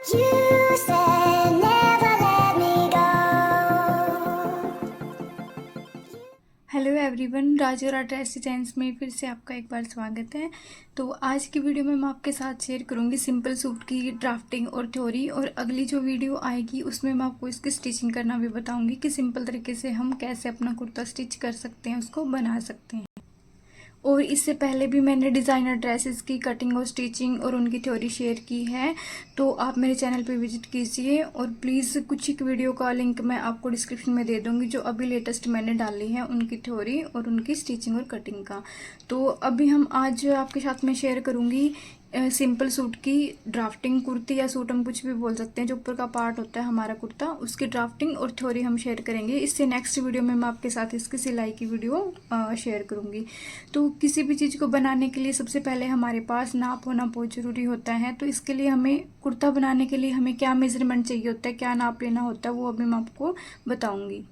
You said never let me go. Hello everyone, Raju dress designs में फिर से आपका एक बार स्वागत है। तो आज की वीडियो में मैं आपके साथ शेयर करूंगी सिंपल सूट की ड्राफ्टिंग और थ्योरी, और अगली जो वीडियो आएगी उसमें मैं आपको इसकी स्टिचिंग करना भी बताऊंगी कि सिंपल तरीके से हम कैसे अपना कुर्ता स्टिच कर सकते हैं, उसको बना सकते हैं। और इससे पहले भी मैंने डिज़ाइनर ड्रेसेस की कटिंग और स्टिचिंग और उनकी थ्योरी शेयर की है, तो आप मेरे चैनल पे विजिट कीजिए। और प्लीज़ कुछ एक वीडियो का लिंक मैं आपको डिस्क्रिप्शन में दे दूँगी जो अभी लेटेस्ट मैंने डाली है, उनकी थ्योरी और उनकी स्टिचिंग और कटिंग का। तो अभी हम आज आपके साथ में शेयर करूँगी सिंपल सूट की ड्राफ्टिंग, कुर्ती या सूट हम कुछ भी बोल सकते हैं, जो ऊपर का पार्ट होता है हमारा कुर्ता, उसकी ड्राफ्टिंग और थ्योरी हम शेयर करेंगे। इससे नेक्स्ट वीडियो में मैं आपके साथ इसकी सिलाई की वीडियो शेयर करूँगी। तो किसी भी चीज़ को बनाने के लिए सबसे पहले हमारे पास नाप होना बहुत ज़रूरी होता है। तो इसके लिए हमें कुर्ता बनाने के लिए हमें क्या मेज़रमेंट चाहिए होता है, क्या नाप लेना होता है, वो अभी मैं आपको बताऊँगी।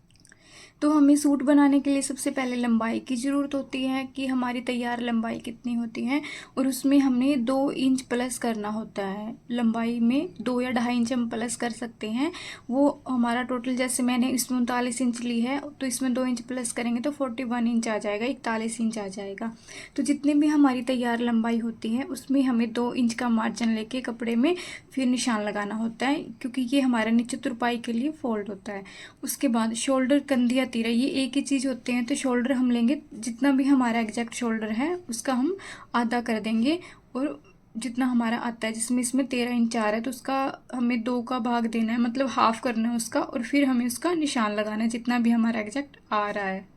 तो हमें सूट बनाने के लिए सबसे पहले लंबाई की ज़रूरत होती है कि हमारी तैयार लंबाई कितनी होती है, और उसमें हमने 2 इंच प्लस करना होता है। लंबाई में 2 या 2.5 इंच हम प्लस कर सकते हैं। वो हमारा टोटल, जैसे मैंने इसमें 39 इंच ली है, तो इसमें 2 इंच प्लस करेंगे तो 41 इंच आ जाएगा, 41 इंच आ जाएगा। तो जितनी भी हमारी तैयार लंबाई होती है उसमें हमें 2 इंच का मार्जिन लेके कपड़े में फिर निशान लगाना होता है, क्योंकि ये हमारा नीचे तुरपाई के लिए फोल्ड होता है। उसके बाद शोल्डर, कंधी या तीरा, ये एक ही चीज़ होते हैं। तो शोल्डर हम लेंगे, जितना भी हमारा एग्जैक्ट शोल्डर है उसका हम आधा कर देंगे, और जितना हमारा आता है, जिसमें इसमें 13 इंच आ रहा है तो उसका हमें 2 का भाग देना है, मतलब हाफ करना है उसका, और फिर हमें उसका निशान लगाना है जितना भी हमारा एग्जैक्ट आ रहा है।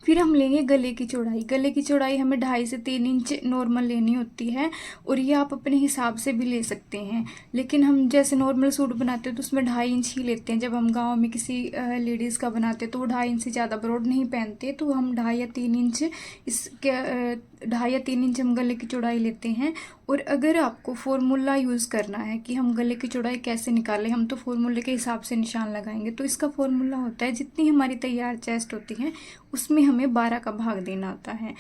फिर हम लेंगे गले की चौड़ाई। गले की चौड़ाई हमें 2.5 से 3 इंच नॉर्मल लेनी होती है, और ये आप अपने हिसाब से भी ले सकते हैं। लेकिन हम जैसे नॉर्मल सूट बनाते हैं तो उसमें 2.5 इंच ही लेते हैं। जब हम गांव में किसी लेडीज़ का बनाते हैं तो वो 2.5 इंच से ज़्यादा ब्रॉड नहीं पहनते, तो हम 2.5 या 3 इंच इसके 2.5 या 3 इंच हम गले की चौड़ाई लेते हैं। और अगर आपको फॉर्मूला यूज़ करना है कि हम गले की चौड़ाई कैसे निकालें, हम तो फॉर्मूले के हिसाब से निशान लगाएंगे। तो इसका फॉर्मूला होता है, जितनी हमारी तैयार चेस्ट होती है उसमें हमें 12 का भाग देना होता है।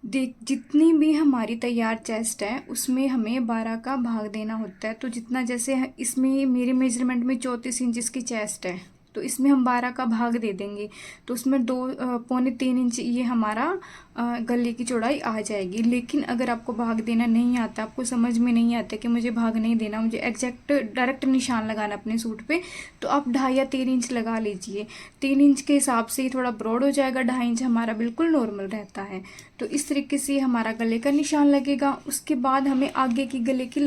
देख, जितनी भी हमारी तैयार चेस्ट है उसमें हमें 12 का भाग देना होता है। तो जितना, जैसे इसमें मेरे मेजरमेंट में 34 इंच इसकी चेस्ट है, तो इसमें हम 12 का भाग दे देंगे, तो उसमें 2 पौने 3 इंच ये हमारा गले की चौड़ाई आ जाएगी। लेकिन अगर आपको भाग देना नहीं आता, आपको समझ में नहीं आता कि मुझे भाग नहीं देना, मुझे एग्जैक्ट डायरेक्ट निशान लगाना अपने सूट पे, तो आप 2.5 या 3 इंच लगा लीजिए। 3 इंच के हिसाब से थोड़ा ब्रॉड हो जाएगा, 2.5 इंच हमारा बिल्कुल नॉर्मल रहता है। तो इस तरीके से हमारा गले का निशान लगेगा। उसके बाद हमें आगे की गले की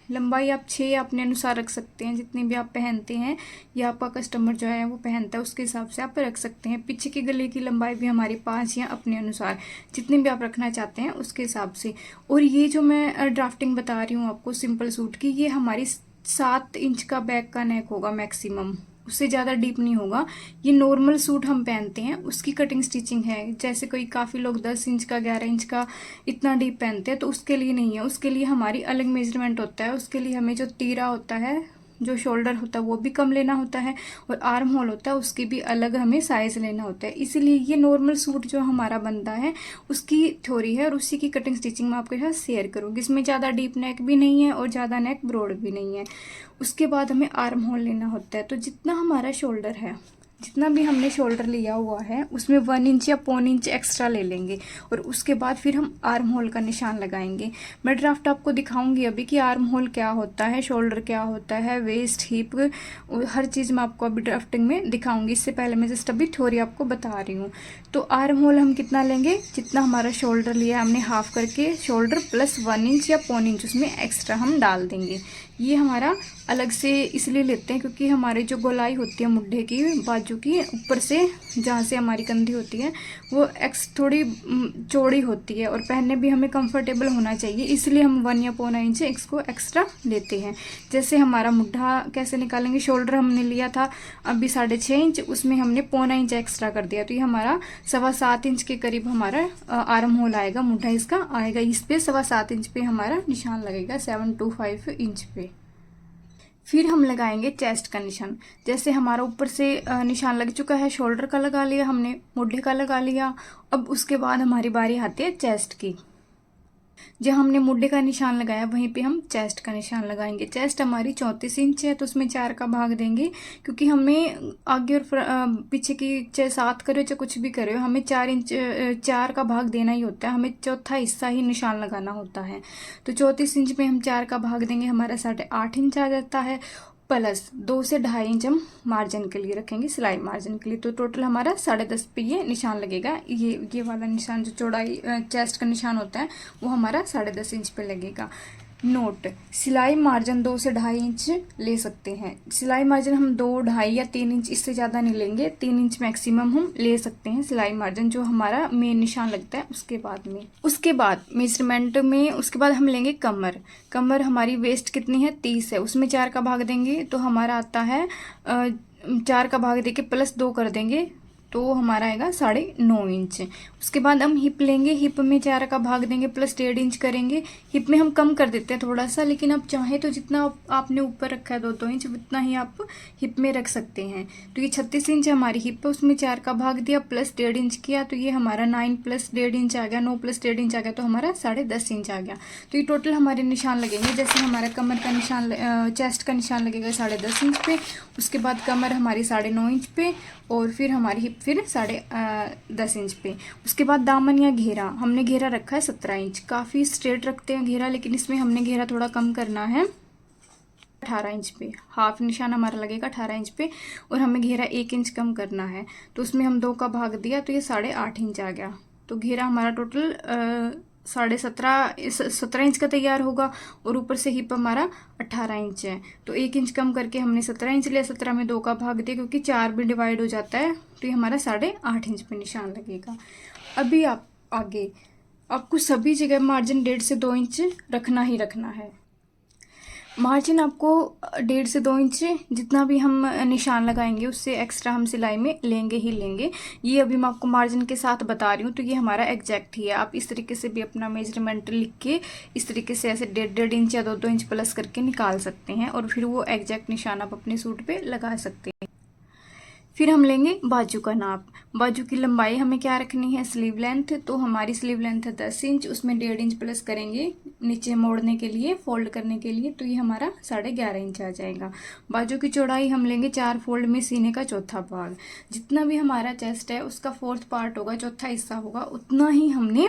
लंबाई आप 6 अपने अनुसार रख सकते हैं, जितनी भी आप पहनते हैं या आपका कस्टमर जो है वो पहनता है उसके हिसाब से आप रख सकते हैं। पीछे की गले की लंबाई भी हमारी 5 या अपने अनुसार जितनी भी आप रखना चाहते हैं उसके हिसाब से। और ये जो मैं ड्राफ्टिंग बता रही हूँ आपको सिंपल सूट की, ये हमारी 7 इंच का बैक का नेक होगा मैक्सिमम, उससे ज़्यादा डीप नहीं होगा। ये नॉर्मल सूट हम पहनते हैं उसकी कटिंग स्टिचिंग है। जैसे कोई काफ़ी लोग 10 इंच का, 11 इंच का इतना डीप पहनते हैं, तो उसके लिए नहीं है। उसके लिए हमारी अलग मेजरमेंट होता है। उसके लिए हमें जो तीरा होता है, जो शोल्डर होता है वो भी कम लेना होता है, और आर्म होल होता है उसकी भी अलग हमें साइज़ लेना होता है। इसीलिए ये नॉर्मल सूट जो हमारा बनता है उसकी थ्योरी है, और उसी की कटिंग स्टिचिंग मैं आपके साथ शेयर करूँगी। इसमें ज़्यादा डीप नेक भी नहीं है और ज़्यादा नेक ब्रॉड भी नहीं है। उसके बाद हमें आर्म होल लेना होता है। तो जितना हमारा शोल्डर है, जितना भी हमने शोल्डर लिया हुआ है उसमें 1 इंच या 1.25 इंच एक्स्ट्रा ले लेंगे, और उसके बाद फिर हम आर्म होल का निशान लगाएंगे। मैं ड्राफ्ट आपको दिखाऊंगी अभी कि आर्म होल क्या होता है, शोल्डर क्या होता है, वेस्ट, हिप, हर चीज़ मैं आपको अभी ड्राफ्टिंग में दिखाऊंगी। इससे पहले मैं जस्ट अभी थ्योरी आपको बता रही हूँ। तो आर्म होल हम कितना लेंगे, जितना हमारा शोल्डर लिया हमने हाफ करके, शोल्डर प्लस 1 इंच या 1.25 इंच उसमें एक्स्ट्रा हम डाल देंगे। ये हमारा अलग से इसलिए लेते हैं क्योंकि हमारी जो गोलाई होती है मुड्ढे की, बाजू की, ऊपर से जहाँ से हमारी कंधी होती है वो थोड़ी चौड़ी होती है, और पहनने भी हमें कंफर्टेबल होना चाहिए, इसलिए हम 1 या 1.25 इंच इसको एक्स्ट्रा लेते हैं। जैसे हमारा मुड्ढा कैसे निकालेंगे, शोल्डर हमने लिया था अभी 6.5 इंच, उसमें हमने 1.25 इंच एक्स्ट्रा कर दिया, तो ये हमारा 7.25 इंच के करीब हमारा आर्म होल आएगा, मुड्ढा इसका आएगा। इस पे 7.25 इंच पे हमारा निशान लगेगा, 725 इंच पे। फिर हम लगाएंगे चेस्ट का निशान। जैसे हमारा ऊपर से निशान लग चुका है, शोल्डर का लगा लिया हमने, मोढे का लगा लिया। अब उसके बाद हमारी बारी आती है चेस्ट की। जहाँ हमने मुड्ढे का निशान लगाया वहीं पे हम चेस्ट का निशान लगाएंगे। चेस्ट हमारी 34 इंच है तो उसमें 4 का भाग देंगे, क्योंकि हमें आगे और पीछे की चाहे 7 करे चाहे कुछ भी करे, हमें 4 का भाग देना ही होता है, हमें चौथा हिस्सा ही निशान लगाना होता है। तो 34 इंच में हम 4 का भाग देंगे, हमारा 8.5 इंच आ जाता है। प्लस 2 से 2.5 इंच हम मार्जिन के लिए रखेंगे, सिलाई मार्जिन के लिए। तो टोटल हमारा 10.5 पे ये निशान लगेगा। ये वाला निशान जो चौड़ाई चेस्ट का निशान होता है वो हमारा 10.5 इंच पे लगेगा। नोट, सिलाई मार्जिन 2 से 2.5 इंच ले सकते हैं। सिलाई मार्जिन हम 2, 2.5 या 3 इंच, इससे ज़्यादा नहीं लेंगे। 3 इंच मैक्सिमम हम ले सकते हैं सिलाई मार्जिन, जो हमारा मेन निशान लगता है उसके बाद मेजरमेंट में उसके बाद हम लेंगे कमर। कमर हमारी वेस्ट कितनी है, 30 है, उसमें 4 का भाग देंगे तो हमारा आता है 4 का भाग देके प्लस 2 कर देंगे तो हमारा आएगा 9.5 इंच। उसके बाद हम हिप लेंगे, हिप में 4 का भाग देंगे प्लस 1.5 इंच करेंगे। हिप में हम कम कर देते हैं थोड़ा सा, लेकिन आप चाहें तो जितना आपने ऊपर रखा है 2 इंच उतना ही आप हिप में रख सकते हैं। तो ये 36 इंच हमारी हिप है, उसमें 4 का भाग दिया प्लस 1.5 इंच किया तो ये हमारा 9 प्लस 1.5 इंच आ गया, 9 प्लस 1.5 इंच आ गया तो हमारा 10.5 इंच आ गया। तो ये टोटल हमारे निशान लगेंगे। जैसे हमारा कमर का निशान चेस्ट का निशान लगेगा 10.5 इंच पे, उसके बाद कमर हमारी 9.5 इंच पे, और फिर हमारी हिप फिर 10.5 इंच पे। उसके बाद दामन या घेरा, हमने घेरा रखा है 17 इंच। काफ़ी स्ट्रेट रखते हैं घेरा, लेकिन इसमें हमने घेरा थोड़ा कम करना है 18 इंच पे। हाफ निशान हमारा लगेगा 18 इंच पे और हमें घेरा 1 इंच कम करना है, तो उसमें हम 2 का भाग दिया तो ये 8.5 इंच आ गया। तो घेरा हमारा टोटल 17 इंच का तैयार होगा और ऊपर से हिप हमारा 18 इंच है, तो 1 इंच कम करके हमने 17 इंच लिया। 17 में 2 का भाग दिया, क्योंकि 4 भी डिवाइड हो जाता है, तो ये हमारा 8.5 इंच पे निशान लगेगा। अभी आगे आपको सभी जगह मार्जिन 1.5 से 2 इंच रखना ही रखना है। मार्जिन आपको 1.5 से 2 इंच जितना भी हम निशान लगाएंगे उससे एक्स्ट्रा हम सिलाई में लेंगे ही लेंगे। ये अभी मैं आपको मार्जिन के साथ बता रही हूँ, तो ये हमारा एग्जैक्ट ही है। आप इस तरीके से भी अपना मेजरमेंट लिख के इस तरीके से ऐसे 1.5 इंच या 2 इंच प्लस करके निकाल सकते हैं, और फिर वो एग्जैक्ट निशान आप अपने सूट पे लगा सकते हैं। फिर हम लेंगे बाजू का नाप। बाजू की लंबाई हमें क्या रखनी है, स्लीव लेंथ। तो हमारी स्लीव लेंथ है 10 इंच, उसमें 1.5 इंच प्लस करेंगे नीचे मोड़ने के लिए, फोल्ड करने के लिए, तो ये हमारा 11.5 इंच आ जाएगा। बाजू की चौड़ाई हम लेंगे 4 फोल्ड में सीने का चौथा भाग। जितना भी हमारा चेस्ट है उसका 4th पार्ट होगा, चौथा हिस्सा होगा, उतना ही हमने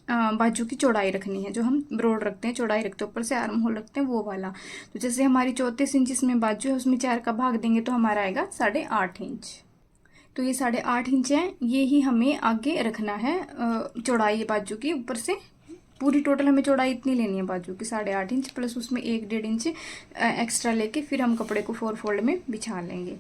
बाजू की चौड़ाई रखनी है। जो हम ब्रॉड रखते हैं, चौड़ाई रखते हैं, ऊपर से आर्म होल रखते हैं, वो वाला। तो जैसे हमारी 34 इंच इसमें बाजू है, उसमें 4 का भाग देंगे तो हमारा आएगा 8.5 इंच। तो ये 8.5 इंच है, ये ही हमें आगे रखना है चौड़ाई बाजू की। ऊपर से पूरी टोटल हमें चौड़ाई इतनी लेनी है बाजू की 8.5 इंच, प्लस उसमें 1-1.5 इंच एक्स्ट्रा लेके फिर हम कपड़े को 4 फोल्ड में बिछा लेंगे।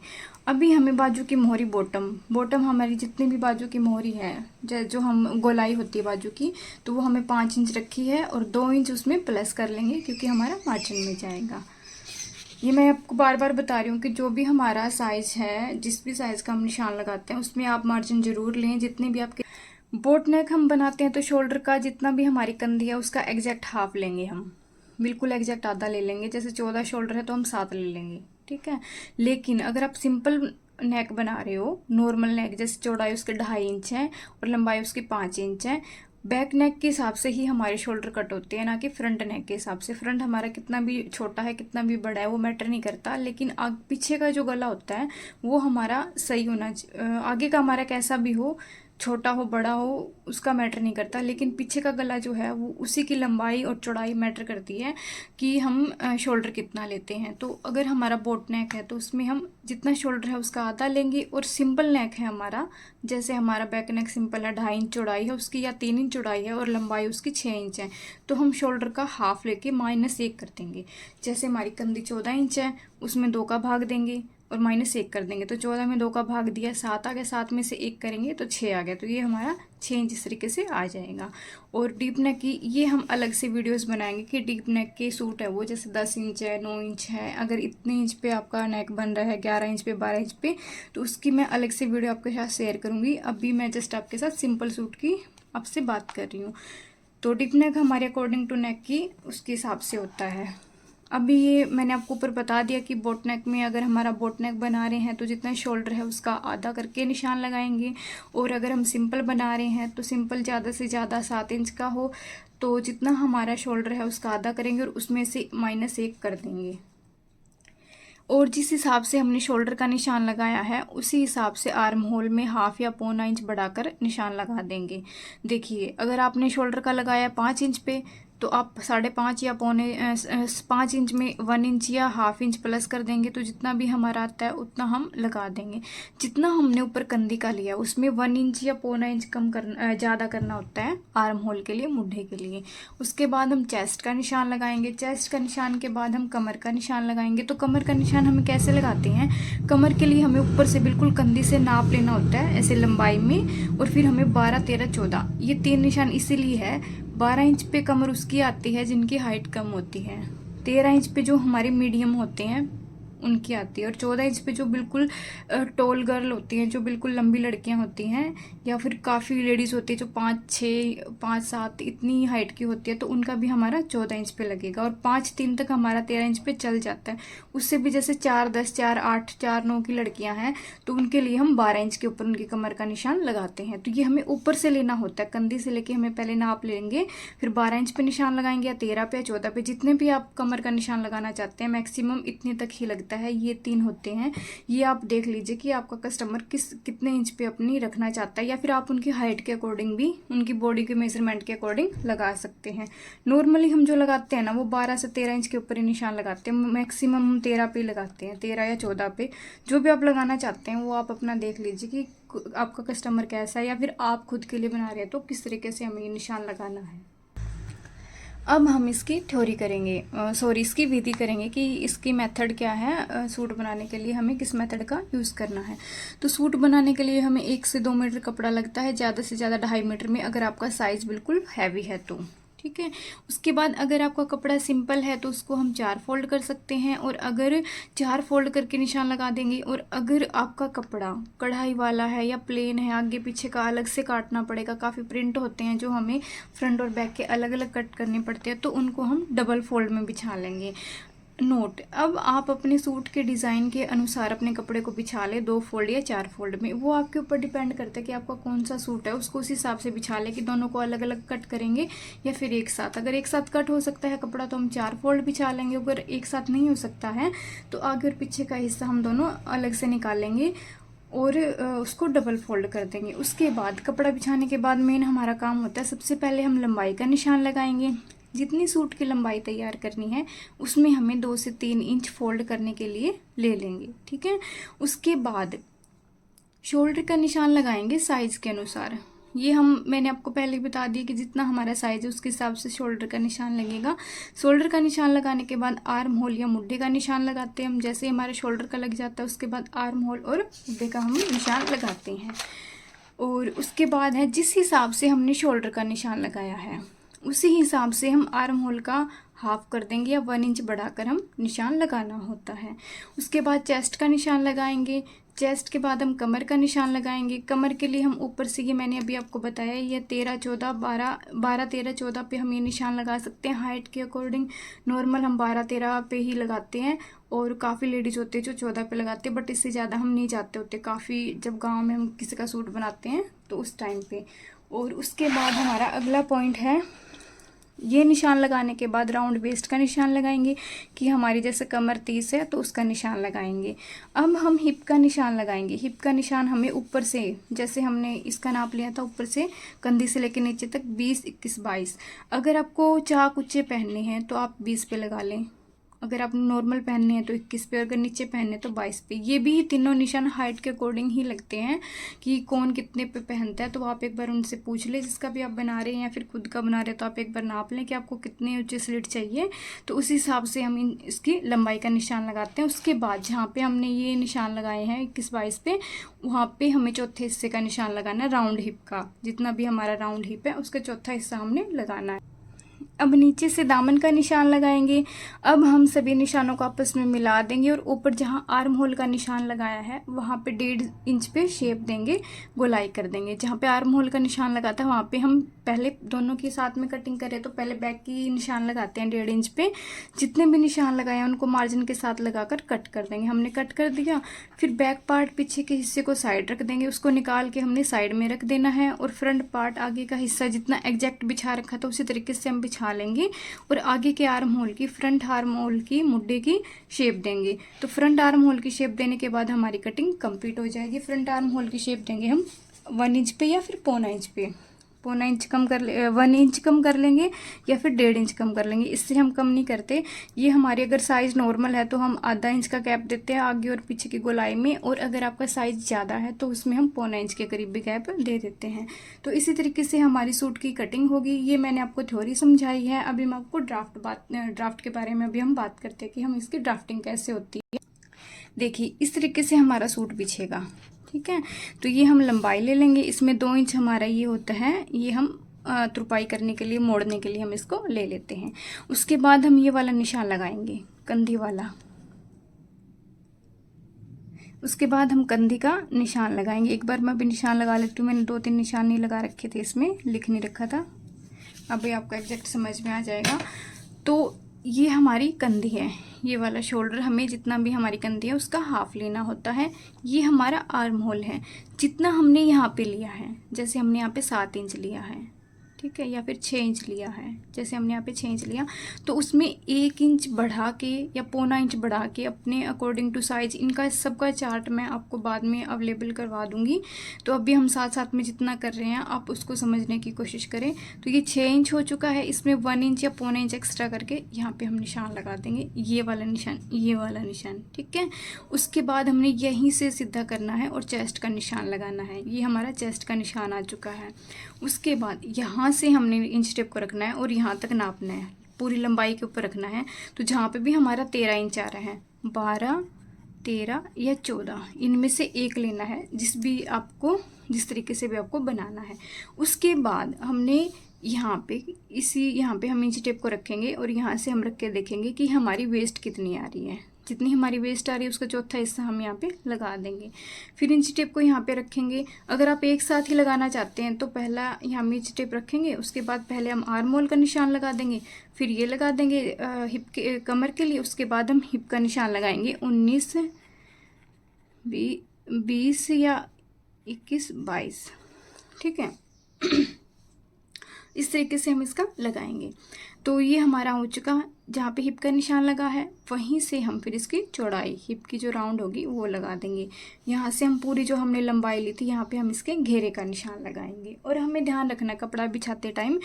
अभी हमें बाजू की मोहरी बॉटम हमारी जितनी भी बाजू की मोहरी है, जो हम गोलाई होती है बाजू की, तो वो हमें 5 इंच रखी है और 2 इंच उसमें प्लस कर लेंगे, क्योंकि हमारा मार्जिन में जाएगा। ये मैं आपको बार बार बता रही हूँ कि जो भी हमारा साइज है, जिस भी साइज का हम निशान लगाते हैं उसमें आप मार्जिन जरूर लें। जितने भी आपके बोट नेक हम बनाते हैं तो शोल्डर का जितना भी हमारी कंधी है उसका एग्जैक्ट हाफ लेंगे हम, बिल्कुल एग्जैक्ट आधा ले लेंगे। जैसे 14 शोल्डर है तो हम 7 ले लेंगे, ठीक है। लेकिन अगर आप सिंपल नेक बना रहे हो, नॉर्मल नेक, जैसे चौड़ाई उसके 2.5 इंच है और लंबाई उसकी 5 इंच है, बैक नेक के हिसाब से ही हमारे शोल्डर कट होते हैं, ना कि फ्रंट नेक के हिसाब से। फ्रंट हमारा कितना भी छोटा है कितना भी बड़ा है वो मैटर नहीं करता, लेकिन पीछे का जो गला होता है वो हमारा सही होना आगे का हमारा कैसा भी हो, छोटा हो बड़ा हो, उसका मैटर नहीं करता, लेकिन पीछे का गला जो है वो उसी की लंबाई और चौड़ाई मैटर करती है कि हम शोल्डर कितना लेते हैं। तो अगर हमारा बोट नेक है तो उसमें हम जितना शोल्डर है उसका आधा लेंगे, और सिंपल नेक है हमारा, जैसे हमारा बैक नेक सिंपल है 2.5 इंच चौड़ाई है उसकी, या 3 इंच चौड़ाई है और लंबाई उसकी 6 इंच है, तो हम शोल्डर का हाफ लेके -1 कर देंगे। जैसे हमारी कंधी 14 इंच है, उसमें 2 का भाग देंगे और -1 कर देंगे, तो 14 में 2 का भाग दिया 7 आ गया, 7 में से 1 करेंगे तो 6 आ गया, तो ये हमारा 6 इंच इस तरीके से आ जाएगा। और डीप नेक की ये हम अलग से वीडियोस बनाएंगे कि डीप नेक के सूट है वो, जैसे 10 इंच है, 9 इंच है, अगर इतने इंच पे आपका नेक बन रहा है, 11 इंच पे, 12 इंच पे, तो उसकी मैं अलग से वीडियो आपके साथ शेयर करूँगी। अभी मैं जस्ट आपके साथ सिंपल सूट की आपसे बात कर रही हूँ। तो डीप नेक हमारे अकॉर्डिंग टू नेक की उसके हिसाब से होता है। अभी ये मैंने आपको ऊपर बता दिया कि बोट नेक में अगर हमारा बोट नेक बना रहे हैं तो जितना शोल्डर है उसका आधा करके निशान लगाएंगे, और अगर हम सिंपल बना रहे हैं तो सिंपल ज़्यादा से ज़्यादा 7 इंच का हो तो जितना हमारा शोल्डर है उसका आधा करेंगे और उसमें से -1 कर देंगे। और जिस हिसाब से हमने शोल्डर का निशान लगाया है उसी हिसाब से आर्म होल में 1/2 या पौना इंच बढ़ाकर निशान लगा देंगे। देखिए, अगर आपने शोल्डर का लगाया 5 इंच पे, तो आप 5.5 या 5 इंच में 1 इंच या 1/2 इंच प्लस कर देंगे, तो जितना भी हमारा आता है उतना हम लगा देंगे। जितना हमने ऊपर कंधी का लिया उसमें 1 इंच या पौना इंच कम करना, ज़्यादा करना होता है आर्म होल के लिए, मुंढे के लिए। उसके बाद हम चेस्ट का निशान लगाएंगे। चेस्ट का निशान के बाद हम कमर का निशान लगाएंगे। तो कमर का निशान हमें कैसे लगाते हैं? कमर के लिए हमें ऊपर से बिल्कुल कंधी से नाप लेना होता है ऐसे लंबाई में, और फिर हमें 12, 13, 14 ये 3 निशान इसीलिए है। 12 इंच पे कमर उसकी आती है जिनकी हाइट कम होती है, 13 इंच पे जो हमारे मीडियम होते हैं उनकी आती है, और 14 इंच पे जो बिल्कुल टॉल गर्ल होती हैं, जो बिल्कुल लंबी लड़कियां होती हैं, या फिर काफ़ी लेडीज़ होती है जो 5, 6, 5, 7 इतनी हाइट की होती है, तो उनका भी हमारा 14 इंच पे लगेगा। और 5, 3 तक हमारा 13 इंच पे चल जाता है। उससे भी जैसे 4, 10, 4, 8, 4, 9 की लड़कियां हैं, तो उनके लिए हम 12 इंच के ऊपर उनकी कमर का निशान लगाते हैं। तो ये हमें ऊपर से लेना होता है, कंधी से लेके हमें पहले नाप लेंगे, फिर 12 इंच पे निशान लगाएंगे, या 13 पे, या 14 पे, जितने भी आप कमर का निशान लगाना चाहते हैं। मैक्सिमम इतने तक ही लगता है, ये 3 होते हैं। ये आप देख लीजिए कि आपका कस्टमर कितने इंच पे अपनी रखना चाहता है, या फिर आप उनकी हाइट के अकॉर्डिंग भी, उनकी बॉडी के मेजरमेंट के अकॉर्डिंग लगा सकते हैं। नॉर्मली हम जो लगाते हैं ना, वो 12 से 13 इंच के ऊपर ही निशान लगाते हैं। मैक्सिमम हम 13 पे लगाते हैं, 13 या 14 पे, जो भी आप लगाना चाहते हैं वो आप अपना देख लीजिए कि आपका कस्टमर कैसा है, या फिर आप खुद के लिए बना रहे हैं तो किस तरीके से हमें ये निशान लगाना है। अब हम इसकी थ्योरी करेंगे, इसकी विधि करेंगे कि इसकी मेथड क्या है, सूट बनाने के लिए हमें किस मेथड का यूज़ करना है। तो सूट बनाने के लिए हमें 1 से 2 मीटर कपड़ा लगता है, ज़्यादा से ज़्यादा 2.5 मीटर में, अगर आपका साइज़ बिल्कुल हैवी है तो। ठीक है। उसके बाद अगर आपका कपड़ा सिंपल है तो उसको हम 4 फोल्ड कर सकते हैं, और अगर 4 फोल्ड करके निशान लगा देंगे। और अगर आपका कपड़ा कढ़ाई वाला है या प्लेन है, आगे पीछे का अलग से काटना पड़ेगा, काफ़ी प्रिंट होते हैं जो हमें फ्रंट और बैक के अलग अलग कट करने पड़ते हैं, तो उनको हम डबल फोल्ड में बिछा लेंगे। नोट, अब आप अपने सूट के डिज़ाइन के अनुसार अपने कपड़े को बिछा ले, 2 फोल्ड या 4 फोल्ड में। वो आपके ऊपर डिपेंड करता है कि आपका कौन सा सूट है, उसको उस हिसाब से बिछा ले कि दोनों को अलग अलग कट करेंगे या फिर एक साथ। अगर एक साथ कट हो सकता है कपड़ा तो हम 4 फोल्ड बिछा लेंगे। अगर एक साथ नहीं हो सकता है तो आगे और पीछे का हिस्सा हम दोनों अलग से निकाल लेंगे और उसको डबल फोल्ड कर देंगे। उसके बाद कपड़ा बिछाने के बाद मेन हमारा काम होता है, सबसे पहले हम लंबाई का निशान लगाएंगे। जितनी सूट की लंबाई तैयार करनी है उसमें हमें 2 से 3 इंच फोल्ड करने के लिए ले लेंगे। ठीक है। उसके बाद शोल्डर का निशान लगाएंगे साइज़ के अनुसार। ये मैंने आपको पहले बता दिया कि जितना हमारा साइज़ है उसके हिसाब से शोल्डर का निशान लगेगा। शोल्डर का निशान लगाने के बाद आर्म होल या मुड्ढे का निशान लगाते हैं हम। जैसे ही हमारे शोल्डर का लग जाता है उसके बाद आर्म होल और मुड्ढे का हम निशान लगाते हैं। और उसके बाद है जिस हिसाब से हमने शोल्डर का निशान लगाया है उसी हिसाब से हम आर्म होल का हाफ कर देंगे या 1 इंच बढ़ाकर हम निशान लगाना होता है। उसके बाद चेस्ट का निशान लगाएंगे। चेस्ट के बाद हम कमर का निशान लगाएंगे। कमर के लिए हम ऊपर से, ये मैंने अभी आपको बताया, ये 13, 14, 12, 13, 14 पे हम ये निशान लगा सकते हैं हाइट के अकॉर्डिंग। नॉर्मल हम 12, 13 पे ही लगाते हैं, और काफ़ी लेडीज़ होती है जो 14 पे लगाते हैं, बट इससे ज़्यादा हम नहीं जाते होते। काफ़ी जब गाँव में हम किसी का सूट बनाते हैं तो उस टाइम पे। और उसके बाद हमारा अगला पॉइंट है, ये निशान लगाने के बाद राउंड वेस्ट का निशान लगाएंगे कि हमारी जैसे कमर 30 है तो उसका निशान लगाएंगे। अब हम हिप का निशान लगाएंगे। हिप का निशान हमें ऊपर से, जैसे हमने इसका नाप लिया था ऊपर से कंधी से लेकर नीचे तक 20, 21, 22। अगर आपको चाक ऊंचे पहनने हैं तो आप 20 पे लगा लें, अगर आप नॉर्मल पहनने हैं तो 21 पे, अगर नीचे पहनने तो 22 पे। ये भी तीनों निशान हाइट के अकॉर्डिंग ही लगते हैं कि कौन कितने पे पहनता है। तो आप एक बार उनसे पूछ लें, जिसका भी आप बना रहे हैं या फिर खुद का बना रहे हैं, तो आप एक बार नाप लें कि आपको कितने ऊंचे स्लिट चाहिए, तो उस हिसाब से हम इसकी लंबाई का निशान लगाते हैं। उसके बाद जहाँ पे हमने ये निशान लगाए हैं 21, 22 पे, वहाँ पे हमें चौथे हिस्से का निशान लगाना है, राउंड हिप का। जितना भी हमारा राउंड हिप है उसका चौथा हिस्सा हमने लगाना है। अब नीचे से दामन का निशान लगाएंगे। अब हम सभी निशानों को आपस में मिला देंगे और ऊपर जहाँ आर्म होल का निशान लगाया है वहाँ पे 1.5 इंच पे शेप देंगे, गोलाई कर देंगे। जहाँ पे आर्म होल का निशान लगा था वहाँ पे हम पहले दोनों के साथ में कटिंग करें तो पहले बैक की निशान लगाते हैं 1.5 इंच पे। जितने भी निशान लगाए हैं उनको मार्जिन के साथ लगाकर कट कर देंगे। हमने कट कर दिया, फिर बैक पार्ट पीछे के हिस्से को साइड रख देंगे, उसको निकाल के हमने साइड में रख देना है। और फ्रंट पार्ट आगे का हिस्सा जितना एग्जैक्ट बिछा रखा था उसी तरीके से हम बिछा लेंगे और आगे के आर्म होल की, फ्रंट आर्म होल की मुड्ढे की शेप देंगे। तो फ्रंट आर्म होल की शेप देने के बाद हमारी कटिंग कंप्लीट हो जाएगी। फ्रंट आर्म होल की शेप देंगे हम 1 इंच पे या फिर 0.25 इंच पे, 0.25 इंच कम कर 1 इंच कम कर लेंगे या फिर 1.5 इंच कम कर लेंगे। इससे हम कम नहीं करते। ये हमारी अगर साइज़ नॉर्मल है तो हम आधा इंच का गैप देते हैं आगे और पीछे की गोलाई में, और अगर आपका साइज़ ज़्यादा है तो उसमें हम 0.25 इंच के करीब भी गैप दे देते हैं। तो इसी तरीके से हमारी सूट की कटिंग होगी। ये मैंने आपको थ्योरी समझाई है। अभी मैं आपको ड्राफ्ट के बारे में अभी हम बात करते हैं कि हम इसकी ड्राफ्टिंग कैसे होती है। देखिए इस तरीके से हमारा सूट बिछेगा, ठीक है। तो ये हम लंबाई ले लेंगे, इसमें 2 इंच हमारा ये होता है, ये हम तुरपाई करने के लिए, मोड़ने के लिए हम इसको ले लेते हैं। उसके बाद हम ये वाला निशान लगाएंगे, कंधी वाला। उसके बाद हम कंधी का निशान लगाएंगे। एक बार मैं भी निशान लगा लेती हूँ, मैंने 2-3 निशान नहीं लगा रखे थे, इसमें लिख नहीं रखा था। अभी आपको एग्जैक्ट समझ में आ जाएगा। तो ये हमारी कंधी है, ये वाला शोल्डर हमें जितना भी हमारी कंधी है उसका हाफ लेना होता है। ये हमारा आर्म होल है, जितना हमने यहाँ पे लिया है, जैसे हमने यहाँ पे 7 इंच लिया है, ठीक है, या फिर 6 इंच लिया है, जैसे हमने यहाँ पे 6 इंच लिया, तो उसमें 1 इंच बढ़ा के या 0.25 इंच बढ़ा के अपने अकॉर्डिंग टू साइज, इनका सबका चार्ट मैं आपको बाद में अवेलेबल करवा दूंगी। तो अभी हम साथ साथ में जितना कर रहे हैं आप उसको समझने की कोशिश करें। तो ये 6 इंच हो चुका है, इसमें 1 इंच या 0.25 इंच एक्स्ट्रा करके यहाँ पे हम निशान लगा देंगे, ये वाला निशान, ये वाला निशान, ठीक है। उसके बाद हमने यहीं से सीधा करना है और चेस्ट का निशान लगाना है। ये हमारा चेस्ट का निशान आ चुका है। उसके बाद यहाँ से हमने इंच टेप को रखना है और यहाँ तक नापना है, पूरी लंबाई के ऊपर रखना है। तो जहाँ पे भी हमारा 13 इंच आ रहा है, 12, 13 या 14, इनमें से एक लेना है, जिस तरीके से भी आपको बनाना है। उसके बाद हमने यहाँ पे हम इंच टेप को रखेंगे और यहाँ से हम रख के देखेंगे कि हमारी वेस्ट कितनी आ रही है। जितनी हमारी वेस्ट आ रही है उसका चौथा हिस्सा हम यहाँ पे लगा देंगे। फिर इंच टेप को यहाँ पे रखेंगे। अगर आप एक साथ ही लगाना चाहते हैं तो पहला यहाँ इंच टेप रखेंगे, उसके बाद पहले हम आर्म होल का निशान लगा देंगे, फिर ये लगा देंगे हिप के, कमर के लिए। उसके बाद हम हिप का निशान लगाएंगे 19, 20 या 21, 22, ठीक है। इस तरीके से हम इसका लगाएंगे। तो ये हमारा हो चुका, जहाँ पे हिप का निशान लगा है वहीं से हम फिर इसकी चौड़ाई, हिप की जो राउंड होगी वो लगा देंगे। यहाँ से हम पूरी जो हमने लंबाई ली थी यहाँ पे हम इसके घेरे का निशान लगाएंगे। और हमें ध्यान रखना है कपड़ा बिछाते टाइम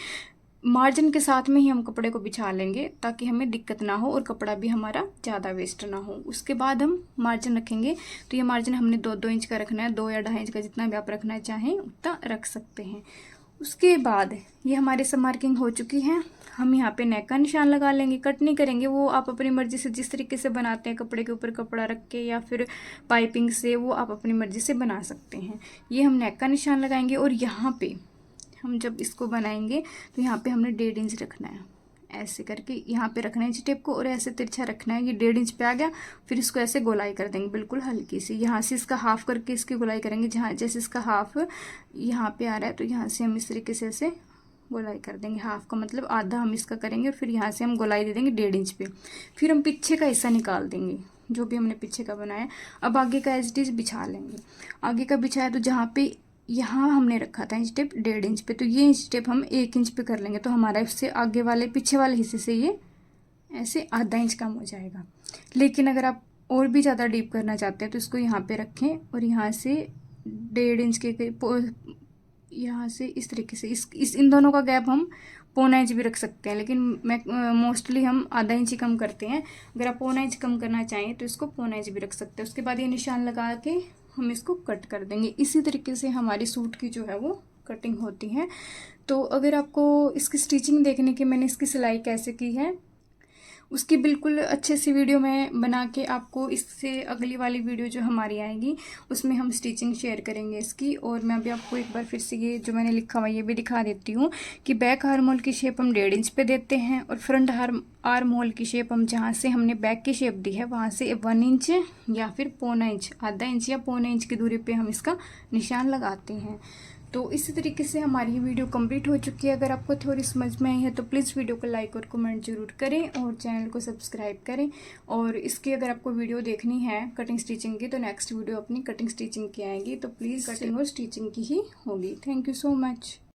मार्जिन के साथ में ही हम कपड़े को बिछा लेंगे ताकि हमें दिक्कत ना हो और कपड़ा भी हमारा ज़्यादा वेस्ट ना हो। उसके बाद हम मार्जिन रखेंगे। तो ये मार्जिन हमने 2-2 इंच का रखना है, 2 या 2.5 इंच का, जितना भी आप रखना चाहें उतना रख सकते हैं। उसके बाद ये हमारे सब मार्किंग हो चुकी है। हम यहाँ पे नेक का निशान लगा लेंगे, कट नहीं करेंगे, वो आप अपनी मर्ज़ी से जिस तरीके से बनाते हैं, कपड़े के ऊपर कपड़ा रख के या फिर पाइपिंग से, वो आप अपनी मर्ज़ी से बना सकते हैं। ये हम नेक का निशान लगाएंगे और यहाँ पे हम जब इसको बनाएंगे तो यहाँ पे हमने 1.5 इंच रखना है, ऐसे करके यहाँ पे रखना है इंच टेप को और ऐसे तिरछा रखना है। ये 1.5 इंच पे आ गया, फिर इसको ऐसे गोलाई कर देंगे बिल्कुल हल्की सी। यहाँ से इसका हाफ करके इसकी गोलाई करेंगे, जहाँ जैसे इसका हाफ यहाँ पे आ रहा है तो यहाँ से हम इस तरीके से ऐसे गोलाई कर देंगे। हाफ का मतलब आधा हम इसका करेंगे और फिर यहाँ से हम गोलाई दे देंगे 1.5 इंच पे। फिर हम पीछे का हिस्सा निकाल देंगे जो भी हमने पीछे का बनाया। अब आगे का एज इट इज बिछा लेंगे। आगे का बिछाया तो जहाँ पे यहाँ हमने रखा था इंच टेप 1.5 इंच पे, तो ये इंच टेप हम 1 इंच पे कर लेंगे। तो हमारा इससे आगे वाले पीछे वाले हिस्से से ये ऐसे आधा इंच कम हो जाएगा। लेकिन अगर आप और भी ज़्यादा डीप करना चाहते हैं तो इसको यहाँ पे रखें और यहाँ से 1.5 इंच के यहाँ से इस तरीके से इन दोनों का गैप हम 0.25 इंच भी रख सकते हैं, लेकिन मोस्टली हम आधा इंच ही कम करते हैं। अगर आप 0.25 इंच कम करना चाहें तो इसको 0.25 इंच भी रख सकते हैं। उसके बाद ये निशान लगा के हम इसको कट कर देंगे। इसी तरीके से हमारी सूट की जो है वो कटिंग होती है। तो अगर आपको इसकी स्टिचिंग देखने की, मैंने इसकी सिलाई कैसे की है उसकी बिल्कुल अच्छे से वीडियो मैं बना के आपको इससे अगली वाली वीडियो जो हमारी आएगी उसमें हम स्टिचिंग शेयर करेंगे इसकी। और मैं अभी आपको एक बार फिर से ये जो मैंने लिखा हुआ ये भी दिखा देती हूँ कि बैक आर्म होल की शेप हम 1.5 इंच पे देते हैं और फ्रंट आर्म होल की शेप हम जहाँ से हमने बैक की शेप दी है वहाँ से 1 इंच या फिर 1.25 इंच, आधा इंच या 1.25 इंच की दूरी पे हम इसका निशान लगाते हैं। तो इसी तरीके से हमारी ये वीडियो कंप्लीट हो चुकी है। अगर आपको थोड़ी समझ में आई है तो प्लीज़ वीडियो को लाइक और कमेंट जरूर करें और चैनल को सब्सक्राइब करें। और इसकी अगर आपको वीडियो देखनी है कटिंग स्टिचिंग की तो नेक्स्ट वीडियो अपनी कटिंग स्टिचिंग की आएगी, तो प्लीज़ कटिंग और स्टिचिंग की ही होगी। Thank you so much.